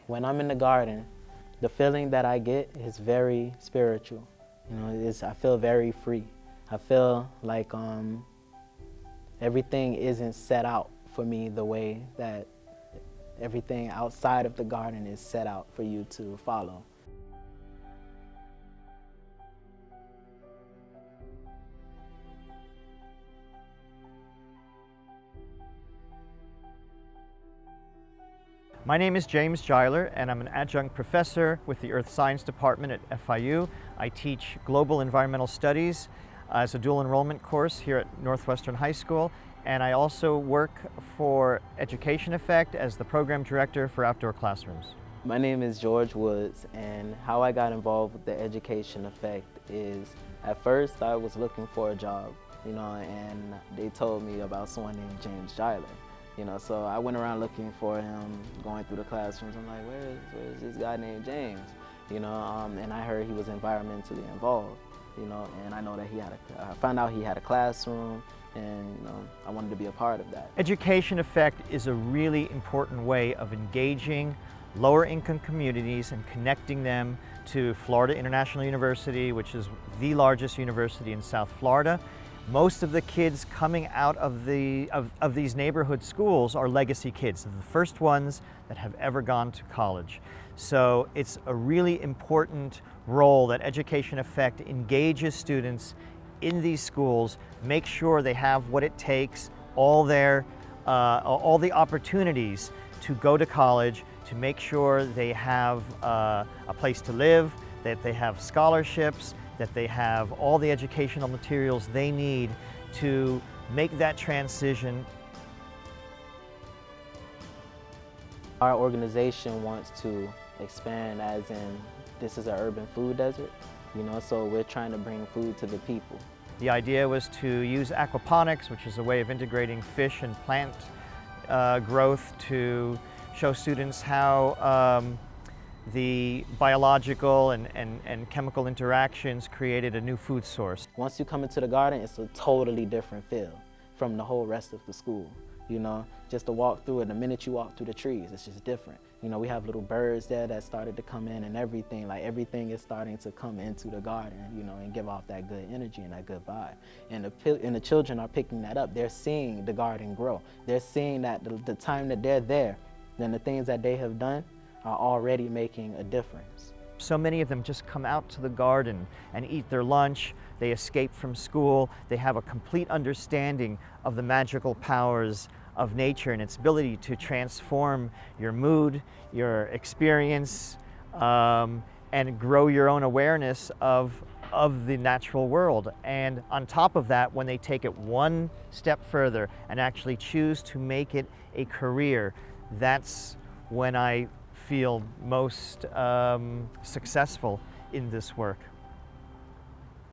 When I'm in the garden, the feeling that I get is very spiritual. I feel very free. I feel like everything isn't set out for me the way that everything outside of the garden is set out for you to follow. My name is James Giler, and I'm an adjunct professor with the Earth Science Department at FIU. I teach Global Environmental Studies as a dual enrollment course here at Northwestern High School, and I also work for Education Effect as the program director for outdoor classrooms. My name is George Woods, and how I got involved with the Education Effect is, at first I was looking for a job, and they told me about someone named James Giler. So I went around looking for him, going through the classrooms. I'm like, where is this guy named James? And I heard he was environmentally involved, and I know that I found out he had a classroom, and I wanted to be a part of that. Education Effect is a really important way of engaging lower income communities and connecting them to Florida International University, which is the largest university in South Florida. Most of the kids coming out of these neighborhood schools are legacy kids. They're the first ones that have ever gone to college. So it's a really important role that Education Effect engages students in these schools, make sure they have what it takes, all the opportunities to go to college, to make sure they have a place to live, that they have scholarships, that they have all the educational materials they need to make that transition. Our organization wants to expand, as in this is an urban food desert, so we're trying to bring food to the people. The idea was to use aquaponics, which is a way of integrating fish and plant growth, to show students how the biological and chemical interactions created a new food source. Once you come into the garden, it's a totally different feel from the whole rest of the school. Just to walk through it, the minute you walk through the trees, it's just different. We have little birds there that started to come in, and everything is starting to come into the garden, and give off that good energy and that good vibe. And the children are picking that up. They're seeing the garden grow. They're seeing that the time that they're there, then the things that they have done are already making a difference. So many of them just come out to the garden and eat their lunch. They escape from school. They have a complete understanding of the magical powers of nature and its ability to transform your mood, your experience, and grow your own awareness of the natural world. And on top of that, when they take it one step further and actually choose to make it a career, that's when I feel most successful in this work.